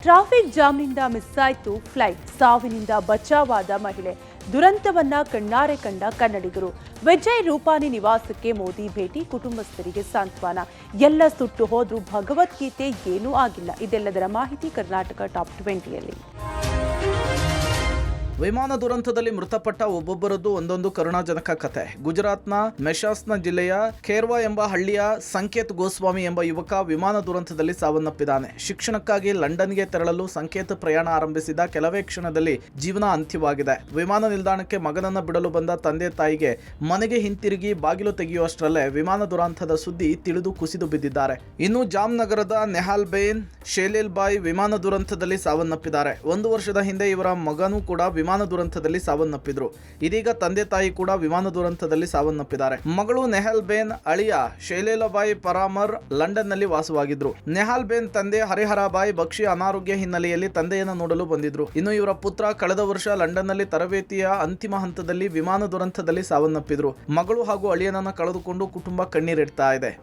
Traffic ಜಾಮ್ನಿಂದ miss ಆಯಿತು flight, ಸಾವಿನಿಂದ ಬಚಾವಾದ ಮಹಿಳೆ. ದುರಂತವನ್ನ ಕಣ್ಣಾರೆ ಕಂಡ ಕನ್ನಡಿಗರು. ವಿಜಯ್ ರೂಪಾನಿ ನಿವಾಸಕ್ಕೆ ಮೋದಿ ಭೇಟಿ, ಕುಟುಂಬಸ್ಥರಿಗೆ ಸಾಂತ್ವನ. ಎಲ್ಲ ಸುಟ್ಟು ಹೋದ್ರೂ ಭಗವದ್ಗೀತೆ ಏನೂ ಆಗಿಲ್ಲ. ಇದೆಲ್ಲದರ ಮಾಹಿತಿ ಕರ್ನಾಟಕ ಟಾಪ್ 20ಯಲ್ಲಿ. ವಿಮಾನ ದುರಂತದಲ್ಲಿ ಮೃತಪಟ್ಟ ಒಬ್ಬೊಬ್ಬರದ್ದು ಒಂದೊಂದು ಕರುಣಾಜನಕ ಕತೆ. ಗುಜರಾತ್ನ ಮೆಶಾಸ್ನ ಜಿಲ್ಲೆಯ ಖೇರ್ವಾ ಎಂಬ ಹಳ್ಳಿಯ ಸಂಕೇತ್ ಗೋಸ್ವಾಮಿ ಎಂಬ ಯುವಕ ವಿಮಾನ ದುರಂತದಲ್ಲಿ ಸಾವನ್ನಪ್ಪಿದ್ದಾನೆ. ಶಿಕ್ಷಣಕ್ಕಾಗಿ ಲಂಡನ್ಗೆ ತೆರಳಲು ಸಂಕೇತ್ ಪ್ರಯಾಣ ಆರಂಭಿಸಿದ ಕೆಲವೇ ಕ್ಷಣದಲ್ಲಿ ಜೀವನ ಅಂತ್ಯವಾಗಿದೆ. ವಿಮಾನ ನಿಲ್ದಾಣಕ್ಕೆ ಮಗನನ್ನ ಬಿಡಲು ಬಂದ ತಂದೆ ತಾಯಿಗೆ ಮನೆಗೆ ಹಿಂತಿರುಗಿ ಬಾಗಿಲು ತೆಗೆಯುವಷ್ಟರಲ್ಲೇ ವಿಮಾನ ದುರಂತದ ಸುದ್ದಿ ತಿಳಿದು ಕುಸಿದು ಬಿದ್ದಿದ್ದಾರೆ. ಇನ್ನು ಜಾಮ್ನಗರದ ನೆಹಾಲ್ಬೇನ್ ಶೇಲೇಲ್ಬಾಯ್ ವಿಮಾನ ದುರಂತದಲ್ಲಿ ಸಾವನ್ನಪ್ಪಿದ್ದಾರೆ. 1 ವರ್ಷದ ಹಿಂದೆ ಇವರ ಮಗನೂ ಕೂಡ ವಿಮಾನ ದುರಂತದಲ್ಲಿ ಸಾವನ್ನಪ್ಪಿದ್ರು. ಇದೀಗ ತಂದೆ ತಾಯಿ ಕೂಡ ವಿಮಾನ ದುರಂತದಲ್ಲಿ ಸಾವನ್ನಪ್ಪಿದ್ದಾರೆ. ಮಗಳು ನೆಹಾಲ್ಬೇನ್ ಅಳಿಯ ಶೇಲೇಲಬಾಯ್ ಪರಾಮರ್ ಲಂಡನ್ ನಲ್ಲಿ ವಾಸವಾಗಿದ್ರು. ನೆಹಾಲ್ಬೇನ್ ತಂದೆ ಹರಿಹರಬಾಯ್ ಬಕ್ಷಿ ಅನಾರೋಗ್ಯ ಹಿನ್ನೆಲೆಯಲ್ಲಿ ತಂದೆಯನ್ನು ನೋಡಲು ಬಂದಿದ್ರು. ಇನ್ನು ಇವರ ಪುತ್ರ ಕಳೆದ ವರ್ಷ ಲಂಡನ್ ನಲ್ಲಿ ತರಬೇತಿಯ ಅಂತಿಮ ಹಂತದಲ್ಲಿ ವಿಮಾನ ದುರಂತದಲ್ಲಿ ಸಾವನ್ನಪ್ಪಿದ್ರು. ಮಗಳು ಹಾಗೂ ಅಳಿಯನನ್ನ ಕಳೆದುಕೊಂಡು ಕುಟುಂಬ ಕಣ್ಣೀರಿಡ್ತಾ ಇದೆ.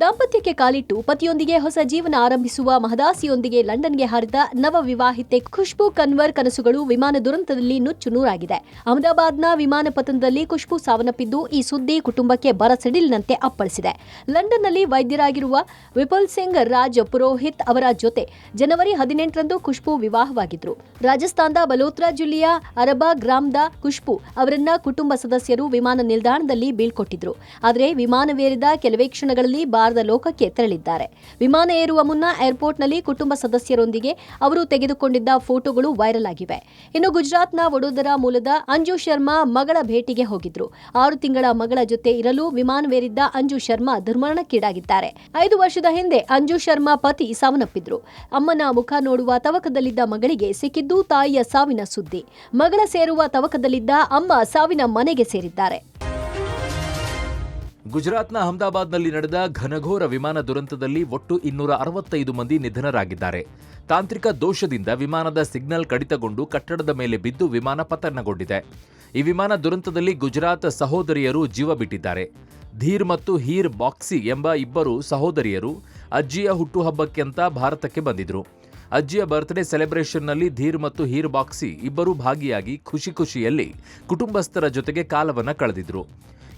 ದಾಂಪತ್ಯಕ್ಕೆ ಕಾಲಿಟ್ಟು ಪತಿಯೊಂದಿಗೆ ಹೊಸ ಜೀವನ ಆರಂಭಿಸುವ ಮಹದಾಸಿಯೊಂದಿಗೆ ಲಂಡನ್ಗೆ ಹಾರಿದ ನವ ವಿವಾಹಿತೆ ಖುಷ್ಬೂ ಕನ್ವರ್ ಕನಸುಗಳು ವಿಮಾನ ದುರಂತದಲ್ಲಿ ನುಚ್ಚು ನೂರಾಗಿದೆ. ಅಹಮದಾಬಾದ್ನ ವಿಮಾನ ಪತನದಲ್ಲಿ ಖುಷ್ಬೂ ಸಾವನ್ನಪ್ಪಿದ್ದು ಈ ಸುದ್ದಿ ಕುಟುಂಬಕ್ಕೆ ಬರಸಿಡಿಲಿನಂತೆ ಅಪ್ಪಳಿಸಿದೆ. ಲಂಡನ್ನಲ್ಲಿ ವೈದ್ಯರಾಗಿರುವ ವಿಪುಲ್ ಸಿಂಗ್ ರಾಜ್ ಪುರೋಹಿತ್ ಅವರ ಜೊತೆ ಜನವರಿ 18ರಂದು ಖುಷ್ಬೂ ವಿವಾಹವಾಗಿದ್ರು. ರಾಜಸ್ಥಾನದ ಬಲೋತ್ರಾ ಜಿಲ್ಲೆಯ ಅರಬಾ ಗ್ರಾಮದ ಖುಷ್ಬೂ ಅವರನ್ನ ಕುಟುಂಬ ಸದಸ್ಯರು ವಿಮಾನ ನಿಲ್ದಾಣದಲ್ಲಿ ಬೀಳ್ಕೊಟ್ಟಿದ್ರು. ಆದರೆ ವಿಮಾನವೇರಿದ ಕೆಲವೇ ಕ್ಷಣಗಳಲ್ಲಿ ಭಾರತ ಲೋಕಕ್ಕೆ ತೆರಳಿದ್ದಾರೆ. ವಿಮಾನ ಏರುವ ಮುನ್ನ ಏರ್ಪೋರ್ಟ್ನಲ್ಲಿ ಕುಟುಂಬ ಸದಸ್ಯರೊಂದಿಗೆ ಅವರು ತೆಗೆದುಕೊಂಡಿದ್ದ ಫೋಟೋಗಳು ವೈರಲ್ ಆಗಿವೆ. ಇನ್ನು ಗುಜರಾತ್ನ ವಡೋದರಾ ಮೂಲದ ಅಂಜು ಶರ್ಮಾ ಮಗಳ ಭೇಟಿಗೆ ಹೋಗಿದ್ರು. 6 ತಿಂಗಳ ಮಗಳ ಜೊತೆ ಇರಲು ವಿಮಾನವೇರಿದ್ದ ಅಂಜು ಶರ್ಮಾ ದುರ್ಮರಣಕ್ಕೀಡಾಗಿದ್ದಾರೆ. 5 ವರ್ಷದ ಹಿಂದೆ ಅಂಜು ಶರ್ಮಾ ಪತಿ ಸಾವನ್ನಪ್ಪಿದ್ರು. ಅಮ್ಮನ ಮುಖ ನೋಡುವ ತವಕದಲ್ಲಿದ್ದ ಮಗಳಿಗೆ ಸಿಕ್ಕಿದ್ದು ತಾಯಿಯ ಸಾವಿನ ಸುದ್ದಿ. ಮಗಳ ಸೇರುವ ತವಕದಲ್ಲಿದ್ದ ಅಮ್ಮ ಸಾವಿನ ಮನೆಗೆ ಸೇರಿದ್ದಾರೆ. ಗುಜರಾತ್ನ ಅಹಮದಾಬಾದ್ನಲ್ಲಿ ನಡೆದ ಘನಘೋರ ವಿಮಾನ ದುರಂತದಲ್ಲಿ ಒಟ್ಟು 265 ಮಂದಿ ನಿಧನರಾಗಿದ್ದಾರೆ. ತಾಂತ್ರಿಕ ದೋಷದಿಂದ ವಿಮಾನದ ಸಿಗ್ನಲ್ ಕಡಿತಗೊಂಡು ಕಟ್ಟಡದ ಮೇಲೆ ಬಿದ್ದು ವಿಮಾನ ಪತನಗೊಂಡಿದೆ. ಈ ವಿಮಾನ ದುರಂತದಲ್ಲಿ ಗುಜರಾತ್ ಸಹೋದರಿಯರು ಜೀವ ಬಿಟ್ಟಿದ್ದಾರೆ. ಧೀರ್ ಮತ್ತು ಹೀರ್ ಬಾಕ್ಸಿ ಎಂಬ ಇಬ್ಬರು ಸಹೋದರಿಯರು ಅಜ್ಜಿಯ ಹುಟ್ಟುಹಬ್ಬಕ್ಕೆಂತ ಭಾರತಕ್ಕೆ ಬಂದಿದ್ರು. ಅಜ್ಜಿಯ ಬರ್ತ್ಡೇ ಸೆಲೆಬ್ರೇಷನ್ನಲ್ಲಿ ಧೀರ್ ಮತ್ತು ಹೀರ್ ಬಾಕ್ಸಿ ಇಬ್ಬರು ಭಾಗಿಯಾಗಿ ಖುಷಿಯಲ್ಲಿ ಕುಟುಂಬಸ್ಥರ ಜೊತೆಗೆ ಕಾಲವನ್ನ ಕಳೆದಿದ್ರು.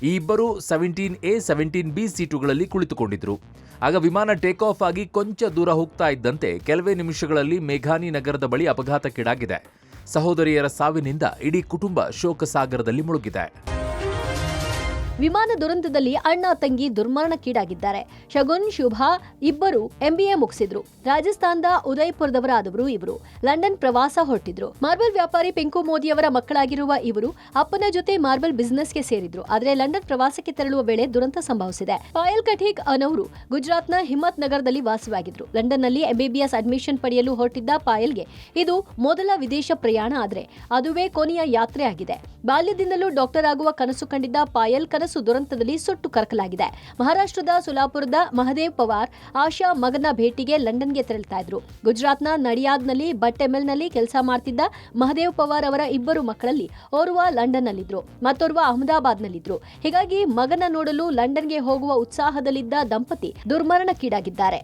ಈ ಇಬ್ಬರು 17A 17B ಸೀಟುಗಳಲ್ಲಿ ಕುಳಿತುಕೊಂಡಿದ್ರು. ಆಗ ವಿಮಾನ ಟೇಕ್ ಆಫ್ ಆಗಿ ಕೊಂಚ ದೂರ ಹೋಗ್ತಾ ಇದ್ದಂತೆ ಕೆಲವೇ ನಿಮಿಷಗಳಲ್ಲಿ ಮೇಘಾನಿ ನಗರದ ಬಳಿ ಅಪಘಾತಕ್ಕೀಡಾಗಿದೆ. ಸಹೋದರಿಯರ ಸಾವಿನಿಂದ ಇಡೀ ಕುಟುಂಬ ಶೋಕ ಸಾಗರದಲ್ಲಿ ಮುಳುಗಿದೆ. ವಿಮಾನ ದುರಂತದಲ್ಲಿ ಅಣ್ಣ ತಂಗಿ ದುರ್ಮರಣಕ್ಕೀಡಾಗಿದ್ದಾರೆ. ಶಗುನ್ ಶುಭಾ ಇಬ್ಬರು MBA ಮುಗಿಸಿದ್ರು. ರಾಜಸ್ಥಾನದ ಉದಯಪುರದವರಾದವರು ಇವರು. ಲಂಡನ್ ಪ್ರವಾಸ ಹೊರಟಿದ್ರು. ಮಾರ್ಬಲ್ ವ್ಯಾಪಾರಿ ಪಿಂಕು ಮೋದಿ ಅವರ ಮಕ್ಕಳಾಗಿರುವ ಇವರು ಅಪ್ಪನ ಜೊತೆ ಮಾರ್ಬಲ್ ಬಿಸಿನೆಸ್ಗೆ ಸೇರಿದ್ರು. ಆದರೆ ಲಂಡನ್ ಪ್ರವಾಸಕ್ಕೆ ತೆರಳುವ ವೇಳೆ ದುರಂತ ಸಂಭವಿಸಿದೆ. ಪಾಯಲ್ ಕಠೀಕ್ ಅನ್ನೋರು ಗುಜರಾತ್ನ ಹಿಮ್ಮತ್ ನಗರದಲ್ಲಿ ವಾಸವಾಗಿದ್ರು. ಲಂಡನ್ನಲ್ಲಿ MBBS ಅಡ್ಮಿಷನ್ ಪಡೆಯಲು ಹೊರಟಿದ್ದ ಪಾಯಲ್ಗೆ ಇದು ಮೊದಲ ವಿದೇಶ ಪ್ರಯಾಣ. ಆದರೆ ಅದುವೇ ಕೊನೆಯ ಯಾತ್ರೆ ಆಗಿದೆ. ಬಾಲ್ಯದಿಂದಲೂ ಡಾಕ್ಟರ್ ಆಗುವ ಕನಸು ಕಂಡಿದ್ದ ಪಾಯಲ್ ಕನಸು ದುರಂತದಲ್ಲಿ ಸುಟ್ಟು ಕರಕಲಾಗಿದೆ. ಮಹಾರಾಷ್ಟ್ರದ ಸೋಲಾಪುರದ ಮಹದೇವ್ ಪವಾರ್ ಆಶಾ ಮಗನ ಭೇಟಿಗೆ ಲಂಡನ್ಗೆ ತೆರಳುತ್ತಾ ಇದ್ರು. ಗುಜರಾತ್ನ ನಡಿಯಾದ್ನಲ್ಲಿ ಬಟ್ಟೆ ಮಿಲ್ನಲ್ಲಿ ಕೆಲಸ ಮಾಡ್ತಿದ್ದ ಮಹದೇವ್ ಪವಾರ್ ಅವರ ಇಬ್ಬರು ಮಕ್ಕಳಲ್ಲಿ ಓರ್ವ ಲಂಡನ್ನಲ್ಲಿದ್ರು, ಮತ್ತೋರ್ವ ಅಹಮದಾಬಾದ್ನಲ್ಲಿದ್ರು. ಹೀಗಾಗಿ ಮಗನ ನೋಡಲು ಲಂಡನ್ಗೆ ಹೋಗುವ ಉತ್ಸಾಹದಲ್ಲಿದ್ದ ದಂಪತಿ ದುರ್ಮರಣಕ್ಕೀಡಾಗಿದ್ದಾರೆ.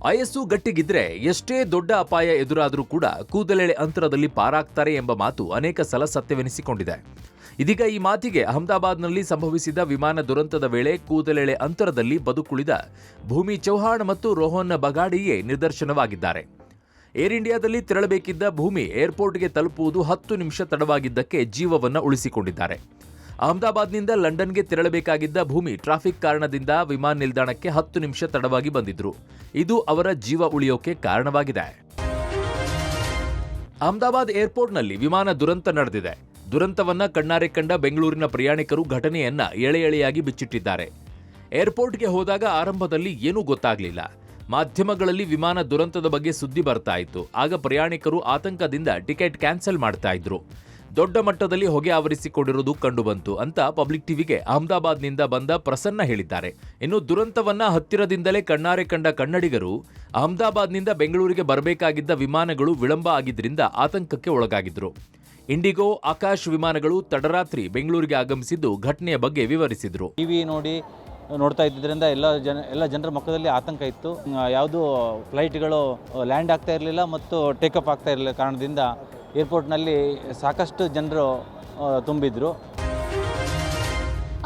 ಆಯಸ್ಸು ಗಟ್ಟಿಗಿದ್ರೆ ಎಷ್ಟೇ ದೊಡ್ಡ ಅಪಾಯ ಎದುರಾದರೂ ಕೂಡ ಕೂದಲೆಳೆ ಅಂತರದಲ್ಲಿ ಪಾರಾಗ್ತಾರೆ ಎಂಬ ಮಾತು ಅನೇಕ ಸಲ ಸತ್ಯವೆನಿಸಿಕೊಂಡಿದೆ. ಇದೀಗ ಈ ಮಾತಿಗೆ ಅಹಮದಾಬಾದ್ನಲ್ಲಿ ಸಂಭವಿಸಿದ ವಿಮಾನ ದುರಂತದ ವೇಳೆ ಕೂದಲೆಳೆ ಅಂತರದಲ್ಲಿ ಬದುಕುಳಿದ ಭೂಮಿ ಚೌಹಾಣ್ ಮತ್ತು ರೋಹನ್ ಬಗಾಡಿಯೇ ನಿದರ್ಶನವಾಗಿದ್ದಾರೆ. ಏರ್ ಇಂಡಿಯಾದಲ್ಲಿ ತೆರಳಬೇಕಿದ್ದ ಭೂಮಿ ಏರ್ಪೋರ್ಟ್ಗೆ ತಲುಪುವುದು 10 ನಿಮಿಷ ತಡವಾಗಿದ್ದಕ್ಕೆ ಜೀವವನ್ನು ಉಳಿಸಿಕೊಂಡಿದ್ದಾರೆ. ಅಹಮದಾಬಾದ್ನಿಂದ ಲಂಡನ್ಗೆ ತೆರಳಬೇಕಾಗಿದ್ದ ಭೂಮಿ ಟ್ರಾಫಿಕ್ ಕಾರಣದಿಂದ ವಿಮಾನ ನಿಲ್ದಾಣಕ್ಕೆ 10 ನಿಮಿಷ ತಡವಾಗಿ ಬಂದಿದ್ರು. ಇದು ಅವರ ಜೀವ ಉಳಿಯೋಕೆ ಕಾರಣವಾಗಿದೆ. ಅಹಮದಾಬಾದ್ ಏರ್ಪೋರ್ಟ್ನಲ್ಲಿ ವಿಮಾನ ದುರಂತ ನಡೆದಿದೆ. ದುರಂತವನ್ನ ಕಣ್ಣಾರೆ ಕಂಡ ಬೆಂಗಳೂರಿನ ಪ್ರಯಾಣಿಕರು ಘಟನೆಯನ್ನ ಎಳೆಯಾಗಿ ಬಿಚ್ಚಿಟ್ಟಿದ್ದಾರೆ. ಏರ್ಪೋರ್ಟ್ಗೆ ಹೋದಾಗ ಆರಂಭದಲ್ಲಿ ಏನೂ ಗೊತ್ತಾಗ್ಲಿಲ್ಲ. ಮಾಧ್ಯಮಗಳಲ್ಲಿ ವಿಮಾನ ದುರಂತದ ಬಗ್ಗೆ ಸುದ್ದಿ ಬರ್ತಾ ಇತ್ತು. ಆಗ ಪ್ರಯಾಣಿಕರು ಆತಂಕದಿಂದ ಟಿಕೆಟ್ ಕ್ಯಾನ್ಸಲ್ ಮಾಡ್ತಾ ಇದ್ರು. ದೊಡ್ಡ ಮಟ್ಟದಲ್ಲಿ ಹೊಗೆ ಆವರಿಸಿಕೊಂಡಿರುವುದು ಕಂಡುಬಂತು ಅಂತ ಪಬ್ಲಿಕ್ ಟಿವಿಗೆ ಅಹಮದಾಬಾದ್ನಿಂದ ಬಂದ ಪ್ರಸನ್ನ ಹೇಳಿದ್ದಾರೆ. ಇನ್ನು ದುರಂತವನ್ನ ಹತ್ತಿರದಿಂದಲೇ ಕಣ್ಣಾರೆ ಕಂಡ ಕನ್ನಡಿಗರು ಅಹಮದಾಬಾದ್ನಿಂದ ಬೆಂಗಳೂರಿಗೆ ಬರಬೇಕಾಗಿದ್ದ ವಿಮಾನಗಳು ವಿಳಂಬ ಆಗಿದ್ರಿಂದ ಆತಂಕಕ್ಕೆ ಒಳಗಾಗಿದ್ರು. ಇಂಡಿಗೋ ಆಕಾಶ್ ವಿಮಾನಗಳು ತಡರಾತ್ರಿ ಬೆಂಗಳೂರಿಗೆ ಆಗಮಿಸಿದ್ದು ಘಟನೆಯ ಬಗ್ಗೆ ವಿವರಿಸಿದ್ರು. ಟಿವಿ ನೋಡಿ ನೋಡ್ತಾ ಇದ್ದಿದ್ದರಿಂದ ಎಲ್ಲ ಜನರ ಮುಖದಲ್ಲಿ ಆತಂಕ ಇತ್ತು. ಯಾವುದೂ ಫ್ಲೈಟ್ಗಳು ಲ್ಯಾಂಡ್ ಆಗ್ತಾ ಇರಲಿಲ್ಲ ಮತ್ತು ಟೇಕಪ್ ಆಗ್ತಾ ಇರಲಿಲ್ಲ ಕಾರಣದಿಂದ ಏರ್ಪೋರ್ಟ್ನಲ್ಲಿ ಸಾಕಷ್ಟು ಜನರು ತುಂಬಿದ್ರು.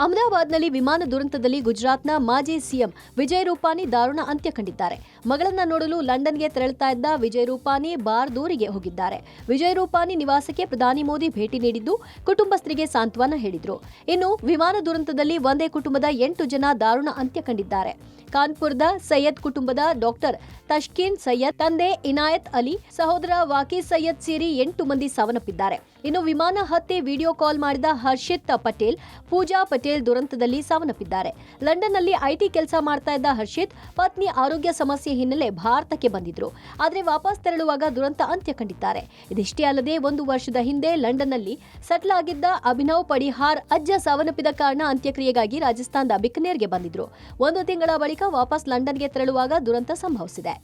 ಅಹಮದಾಬಾದ್ನಲ್ಲಿ ವಿಮಾನ ದುರಂತದಲ್ಲಿ ಗುಜರಾತ್ನ ಮಾಜಿ ಸಿಎಂ ವಿಜಯ್ ರೂಪಾನಿ ದಾರುಣ ಅಂತ್ಯ ಕಂಡಿದ್ದಾರೆ. ಮಗಳನ್ನ ನೋಡಲು ಲಂಡನ್ಗೆ ತೆರಳುತ್ತಾ ಇದ್ದ ವಿಜಯ್ ರೂಪಾನಿ ಬಾರ್ದೂರಿಗೆ ಹೋಗಿದ್ದಾರೆ. ವಿಜಯ್ ರೂಪಾನಿ ನಿವಾಸಕ್ಕೆ ಪ್ರಧಾನಿ ಮೋದಿ ಭೇಟಿ ನೀಡಿದ್ದು ಕುಟುಂಬಸ್ಥರಿಗೆ ಸಾಂತ್ವನ ಹೇಳಿದ್ರು. ಇನ್ನು ವಿಮಾನ ದುರಂತದಲ್ಲಿ ಒಂದೇ ಕುಟುಂಬದ 8 ಜನ ದಾರುಣ ಅಂತ್ಯ ಕಂಡಿದ್ದಾರೆ. ಕಾನ್ಪುರದ ಸೈಯದ್ ಕುಟುಂಬದ ಡಾಕ್ಟರ್ ತಶ್ಕೀನ್ ಸೈಯದ್, ತಂದೆ ಇನಾಯತ್ ಅಲಿ, ಸಹೋದರ ವಾಕಿ ಸೈಯದ್ ಸೇರಿ 8 ಮಂದಿ ಸಾವನ್ನಪ್ಪಿದ್ದಾರೆ. ಇನ್ನು ವಿಮಾನ ಹತ್ತಿ ವಿಡಿಯೋ ಕಾಲ್ ಮಾಡಿದ ಹರ್ಷಿತ್ ಪಟೇಲ್, ಪೂಜಾ ಪಟೇಲ್ ದುರಂತದಲ್ಲಿ ಸಾವನ್ನಪ್ಪಿದ್ದಾರೆ. ಲಂಡನ್ನಲ್ಲಿ ಐಟಿ ಕೆಲಸ ಮಾಡ್ತಾ ಇದ್ದ ಹರ್ಷಿತ್ ಪತ್ನಿ ಆರೋಗ್ಯ ಸಮಸ್ಯೆ ಹಿನ್ನೆಲೆ ಭಾರತಕ್ಕೆ ಬಂದಿದ್ರು. ಆದರೆ ವಾಪಸ್ ತೆರಳುವಾಗ ದುರಂತ ಅಂತ್ಯ ಕಂಡಿದ್ದಾರೆ. ಇದಿಷ್ಟೇ ಅಲ್ಲದೆ 1 ವರ್ಷದ ಹಿಂದೆ ಲಂಡನ್ನಲ್ಲಿ ಸೆಟ್ಲ್ ಆಗಿದ್ದ ಅಭಿನವ್ ಪಡಿಹಾರ್ ಅಜ್ಜ ಸಾವನ್ನಪ್ಪಿದ ಕಾರಣ ಅಂತ್ಯಕ್ರಿಯೆಗಾಗಿ ರಾಜಸ್ಥಾನದ ಬಿಕನೇರ್ಗೆ ಬಂದಿದ್ರು. 1 ತಿಂಗಳ ಬಳಿಕ ವಾಪಸ್ ಲಂಡನ್ಗೆ ತೆರಳುವಾಗ ದುರಂತ ಸಂಭವಿಸಿದೆ.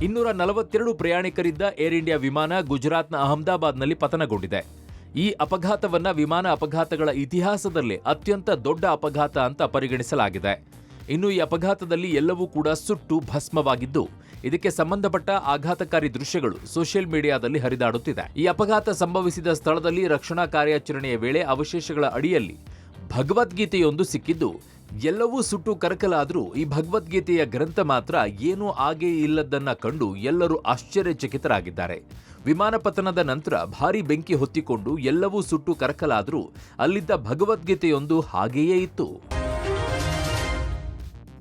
242 ಪ್ರಯಾಣಿಕರಿದ್ದ ಏರ್ ಇಂಡಿಯಾ ವಿಮಾನ ಗುಜರಾತ್ನ ಅಹಮದಾಬಾದ್ನಲ್ಲಿ ಪತನಗೊಂಡಿದೆ. ಈ ಅಪಘಾತವನ್ನ ವಿಮಾನ ಅಪಘಾತಗಳ ಇತಿಹಾಸದಲ್ಲೇ ಅತ್ಯಂತ ದೊಡ್ಡ ಅಪಘಾತ ಅಂತ ಪರಿಗಣಿಸಲಾಗಿದೆ. ಇನ್ನು ಈ ಅಪಘಾತದಲ್ಲಿ ಎಲ್ಲವೂ ಕೂಡ ಸುಟ್ಟು ಭಸ್ಮವಾಗಿದ್ದು, ಇದಕ್ಕೆ ಸಂಬಂಧಪಟ್ಟ ಆಘಾತಕಾರಿ ದೃಶ್ಯಗಳು ಸೋಷಿಯಲ್ ಮೀಡಿಯಾದಲ್ಲಿ ಹರಿದಾಡುತ್ತಿದೆ. ಈ ಅಪಘಾತ ಸಂಭವಿಸಿದ ಸ್ಥಳದಲ್ಲಿ ರಕ್ಷಣಾ ಕಾರ್ಯಾಚರಣೆಯ ವೇಳೆ ಅವಶೇಷಗಳ ಅಡಿಯಲ್ಲಿ ಭಗವದ್ಗೀತೆಯೊಂದು ಸಿಕ್ಕಿದ್ದು, ಎಲ್ಲವೂ ಸುಟ್ಟು ಕರಕಲಾದರೂ ಈ ಭಗವದ್ಗೀತೆಯ ಗ್ರಂಥ ಮಾತ್ರ ಏನೂ ಆಗೇ ಇಲ್ಲದನ್ನ ಕಂಡು ಎಲ್ಲರೂ ಆಶ್ಚರ್ಯಚಕಿತರಾಗಿದ್ದಾರೆ. ವಿಮಾನ ಪತನದ ನಂತರ ಭಾರೀ ಬೆಂಕಿ ಹೊತ್ತಿಕೊಂಡು ಎಲ್ಲವೂ ಸುಟ್ಟು ಕರಕಲಾದರೂ ಅಲ್ಲಿದ್ದ ಭಗವದ್ಗೀತೆಯೊಂದು ಹಾಗೆಯೇ ಇತ್ತು.